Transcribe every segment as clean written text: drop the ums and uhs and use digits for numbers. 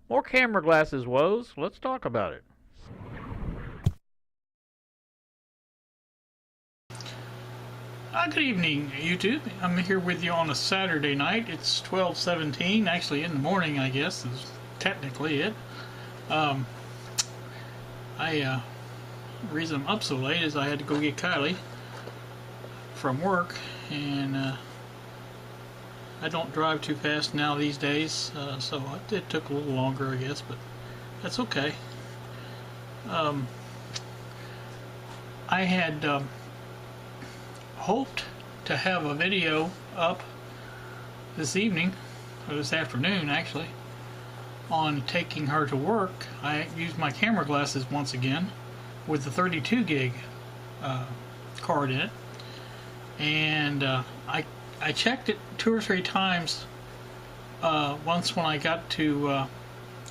More camera glasses, woes. Let's talk about it. Good evening, YouTube. I'm here with you on a Saturday night. It's 12:17, actually in the morning, I guess, is technically it. Um, the reason I'm up so late is I had to go get Kylie from work, and I don't drive too fast now these days, so it took a little longer, I guess, but that's okay. Um, I had hoped to have a video up this evening, or this afternoon actually, on taking her to work. I used my camera glasses once again with the 32 gig card in it, and I checked it 2 or 3 times. Once when I got to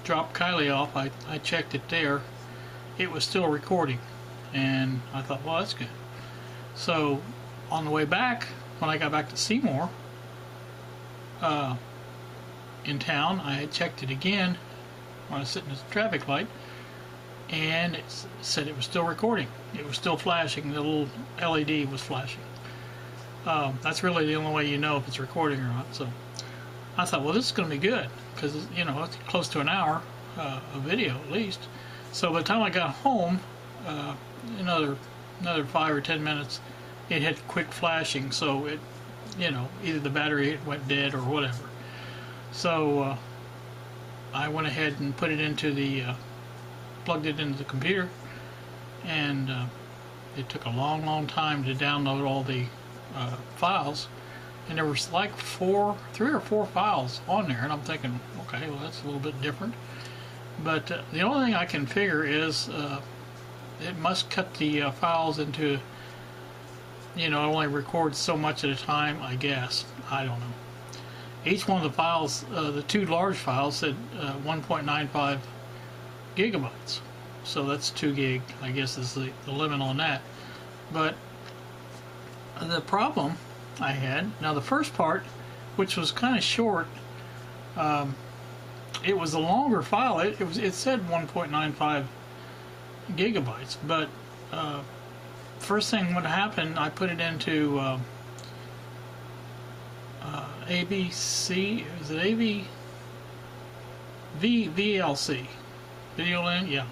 drop Kylie off, I checked it there. It was still recording, and I thought, well, that's good. So on the way back, when I got back to Seymour in town, I had checked it again when I was sitting at the traffic light, and it said it was still recording. It was still flashing. The little LED was flashing. That's really the only way you know if it's recording or not. So I thought, well, this is going to be good, because it's close to an hour of video at least. So by the time I got home, another 5 or 10 minutes, it had quit flashing. So it, either the battery went dead or whatever. So I went ahead and put it into plugged it into the computer, and it took a long time to download all the files, and there was like 3 or 4 files on there, and I'm thinking, okay, well, that's a little bit different. But the only thing I can figure is it must cut the files into, it only records so much at a time, I guess. I don't know. Each one of the files, the 2 large files, said 1.95 gigabytes. So that's 2 gig, I guess, is the limit on that. But the problem I had, now the first part, which was kind of short, it was a longer file. It said 1.95 gigabytes, but first thing what happened, I put it into ABC, is it VLC, Video Link? Yeah.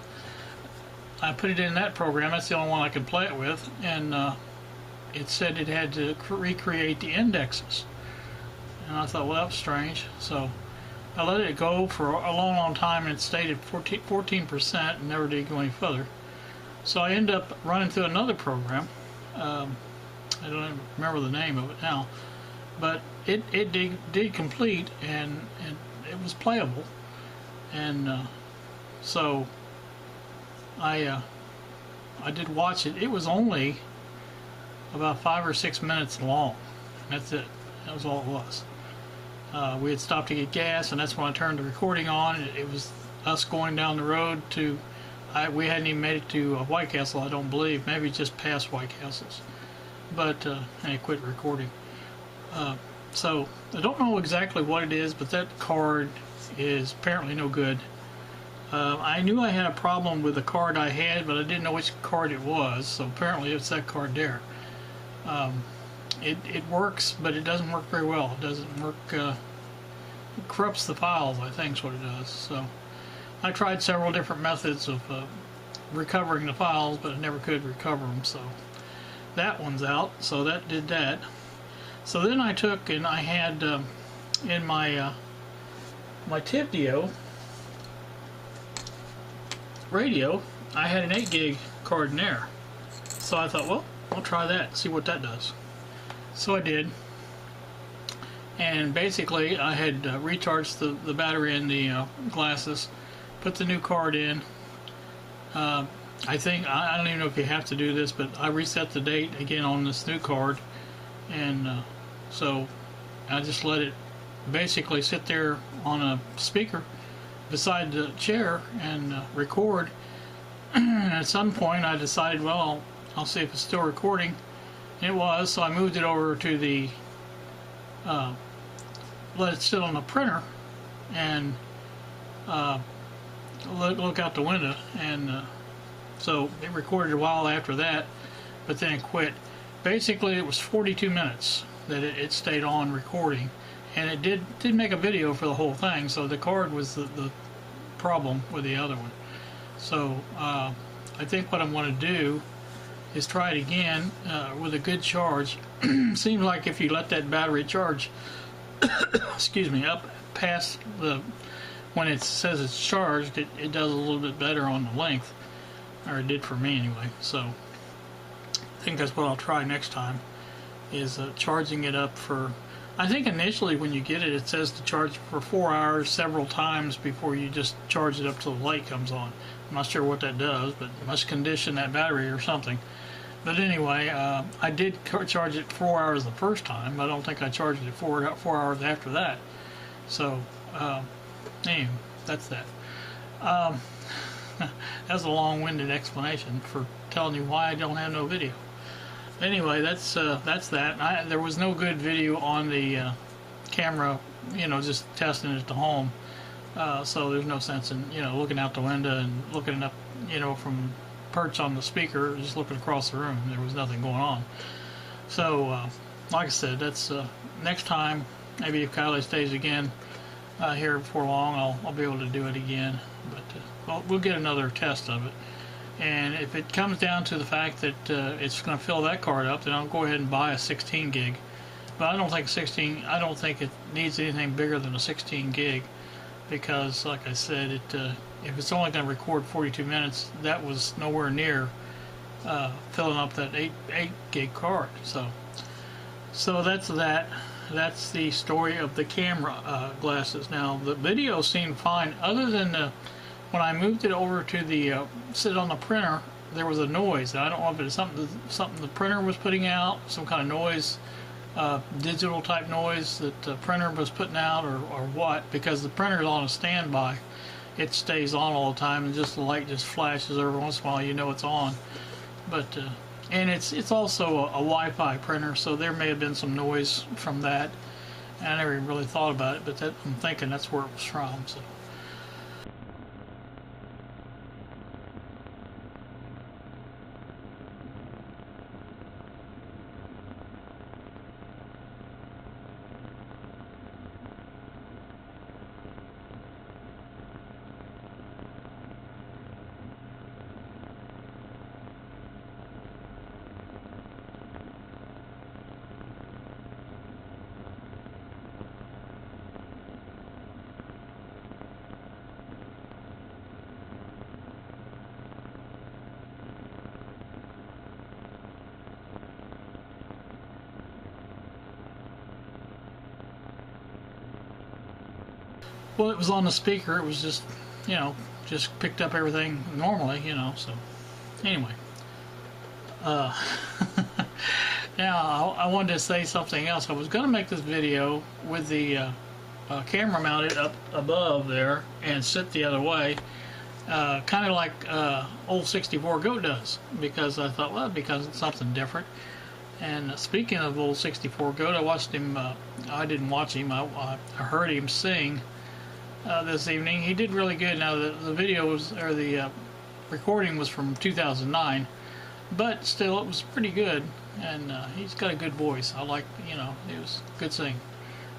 I put it in that program. That's the only one I could play it with, and it said it had to recreate the indexes. And I thought, well, that was strange. So I let it go for a long time, and it stayed at 14% and never did go any further. So I ended up running through another program. I don't even remember the name of it now, but it did complete, and it was playable. And so I did watch it. It was only about 5 or 6 minutes long. That's it. That was all it was. We had stopped to get gas, and that's when I turned the recording on. It was us going down the road to, we hadn't even made it to White Castle, I don't believe. Maybe just past White Castles. But, and it quit recording. So, I don't know exactly what it is, but that card is apparently no good. I knew I had a problem with the card I had, but I didn't know which card it was, so apparently it's that card there. It works, but it doesn't work very well. It doesn't work, it corrupts the files, I think is what it does. So I tried several different methods of recovering the files, but I never could recover them, so that one's out. So that did that. So then I took, and I had in my my TIVDEO radio, I had an 8 gig card in there. So I thought, well, I'll try that, see what that does. So I did, and basically I had recharged the battery in the glasses, put the new card in. I think, I don't even know if you have to do this, but I reset the date again on this new card, and so I just let it basically sit there on a speaker beside the chair and record. And at some point I decided, well, I'll see if it's still recording. It was, so I moved it over to the let it sit on the printer, and look out the window, and so it recorded a while after that, but then it quit. Basically, it was 42 minutes that it stayed on recording, and it did make a video for the whole thing. So the card was the problem with the other one. So I think what I'm going to do is try it again with a good charge. Seems like if you let that battery charge, excuse me, up past the when it says it's charged, it does a little bit better on the length, or it did for me anyway. So I think that's what I'll try next time, is charging it up for, I think initially when you get it, it says to charge for 4 hours several times before you just charge it up till the light comes on. I'm not sure what that does, but it must condition that battery or something. But anyway, I did charge it 4 hours the first time. I don't think I charged it 4 hours after that. So anyway, that's that. That's a long-winded explanation for telling you why I don't have no video. Anyway, that's that. There was no good video on the camera, just testing it at home. So there's no sense in looking out the window and looking up, from perch on the speaker, just looking across the room. There was nothing going on. So like I said, that's next time. Maybe if Kylie stays again here before long, I'll be able to do it again. But we'll get another test of it. And if it comes down to the fact that it's going to fill that card up, then I'll go ahead and buy a 16 gig. But I don't think it needs anything bigger than a 16 gig, because, like I said, if it's only going to record 42 minutes, that was nowhere near filling up that 8 gig card. So that's that. That's the story of the camera glasses. Now the video seemed fine, other than when I moved it over to the sit on the printer, there was a noise. I don't know if it's something the printer was putting out, some kind of noise, digital type noise that the printer was putting out, or what, because the printer is on a standby. It stays on all the time, and just the light just flashes every once in a while, it's on. But and it's also a Wi-Fi printer, so there may have been some noise from that. And I never even really thought about it, but I'm thinking that's where it was from. So. Well, it was on the speaker. It was just, just picked up everything normally, so anyway. Now, I wanted to say something else. I was going to make this video with the camera mounted up above there and sit the other way, kind of like old 64 Go does, because I thought, well, because it's something different. And speaking of old 64 Go, I watched him, I didn't watch him, I heard him sing this evening. He did really good. Now the video was, or the recording was from 2009, but still it was pretty good, and he's got a good voice. I like, it was good singing,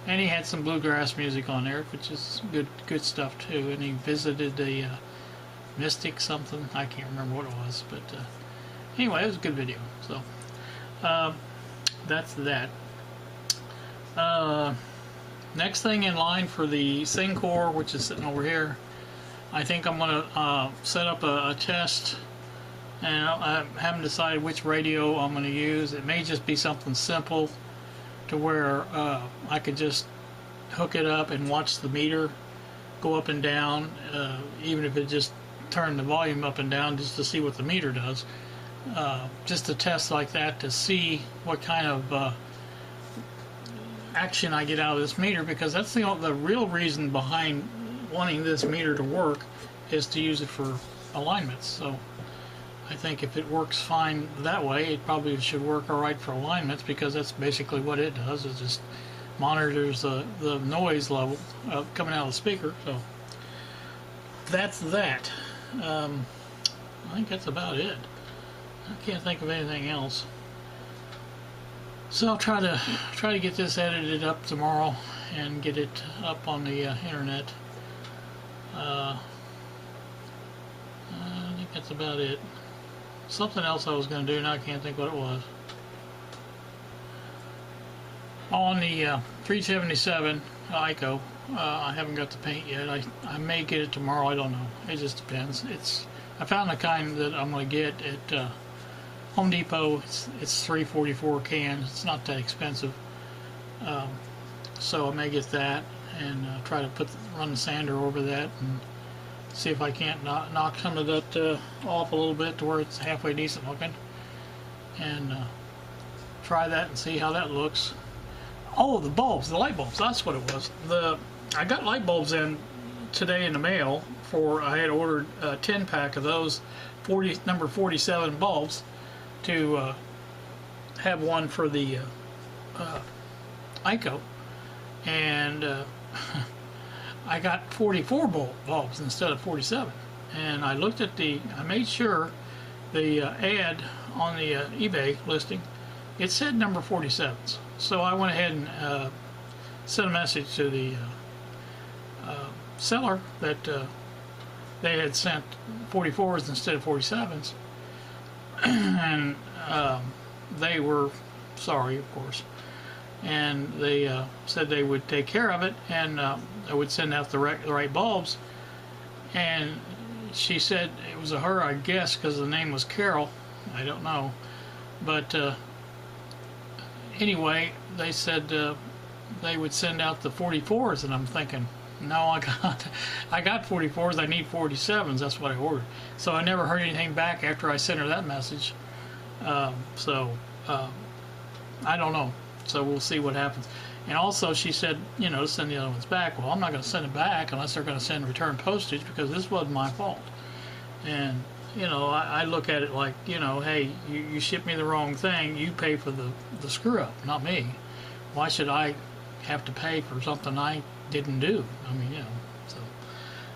and he had some bluegrass music on there, which is good stuff too. And he visited the Mystic something, I can't remember what it was, but anyway, it was a good video. So that's that. Next thing in line for the Syncor, which is sitting over here, I think I'm going to set up a test, and I haven't decided which radio I'm going to use. It may just be something simple to where I could just hook it up and watch the meter go up and down, even if it just turned the volume up and down just to see what the meter does. Just a test like that to see what kind of action I get out of this meter, because that's the real reason behind wanting this meter to work, is to use it for alignments. So I think if it works fine that way, it probably should work alright for alignments, because that's basically what it does. It just monitors the noise level coming out of the speaker. So that's that. I think that's about it. I can't think of anything else. So I'll try to get this edited up tomorrow and get it up on the internet. I think that's about it. Something else I was going to do, now I can't think what it was. On the 377 ICO, I haven't got the paint yet. I may get it tomorrow. I don't know. It just depends. I found the kind that I'm going to get at Home Depot. It's $3.44 a can. It's not that expensive. So I may get that and try to run the sander over that and see if I can't knock some of that off a little bit to where it's halfway decent looking, and try that and see how that looks. Oh, the bulbs, the light bulbs, that's what it was. I got light bulbs in today in the mail I had ordered a 10-pack of those number 47 bulbs to have one for the ICO, and I got 44 bulbs instead of 47. And I looked at I made sure the ad on the eBay listing, it said number 47s. So I went ahead and sent a message to the seller that they had sent 44s instead of 47s. And they were sorry, of course. And they said they would take care of it, and I would send out the right bulbs. And she said it was a her, I guess, because the name was Carol. I don't know. But anyway, they said they would send out the 44s, and I'm thinking, no, I got 44s. I need 47s. That's what I ordered. So I never heard anything back after I sent her that message. So I don't know. So we'll see what happens. And also she said, to send the other ones back. Well, I'm not going to send it back unless they're going to send return postage, because this wasn't my fault. And I look at it like, hey, you shipped me the wrong thing. You pay for the screw up, not me. Why should I have to pay for something I didn't do? I mean,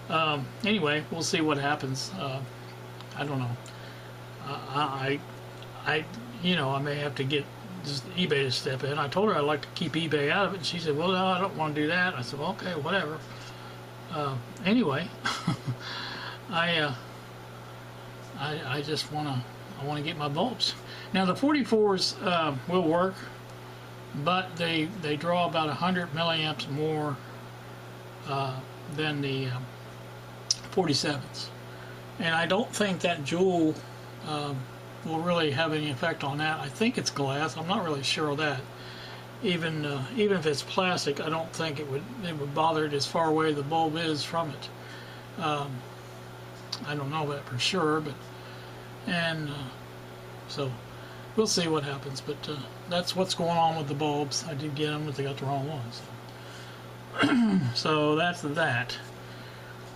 So anyway, we'll see what happens. I don't know. I may have to get just eBay to step in. I told her I'd like to keep eBay out of it, and she said, well, no, I don't want to do that. I said, well, okay, whatever. Anyway, I just want to get my bulbs. Now the 44s will work, but they draw about 100 milliamps more than the 47s, and I don't think that Joule will really have any effect on that. I think it's glass. I'm not really sure of that. Even if it's plastic, I don't think it would bother it as far away the bulb is from it. I don't know that for sure, but so we'll see what happens. But that's what's going on with the bulbs. I did get them, but they got the wrong ones. So that's that.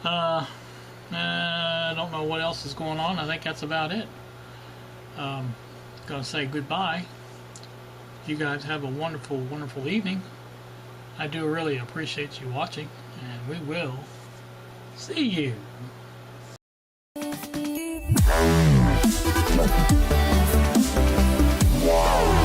I don't know what else is going on. I think that's about it. Gonna say goodbye. You guys have a wonderful, wonderful evening. I do really appreciate you watching, and we will see you. Wow.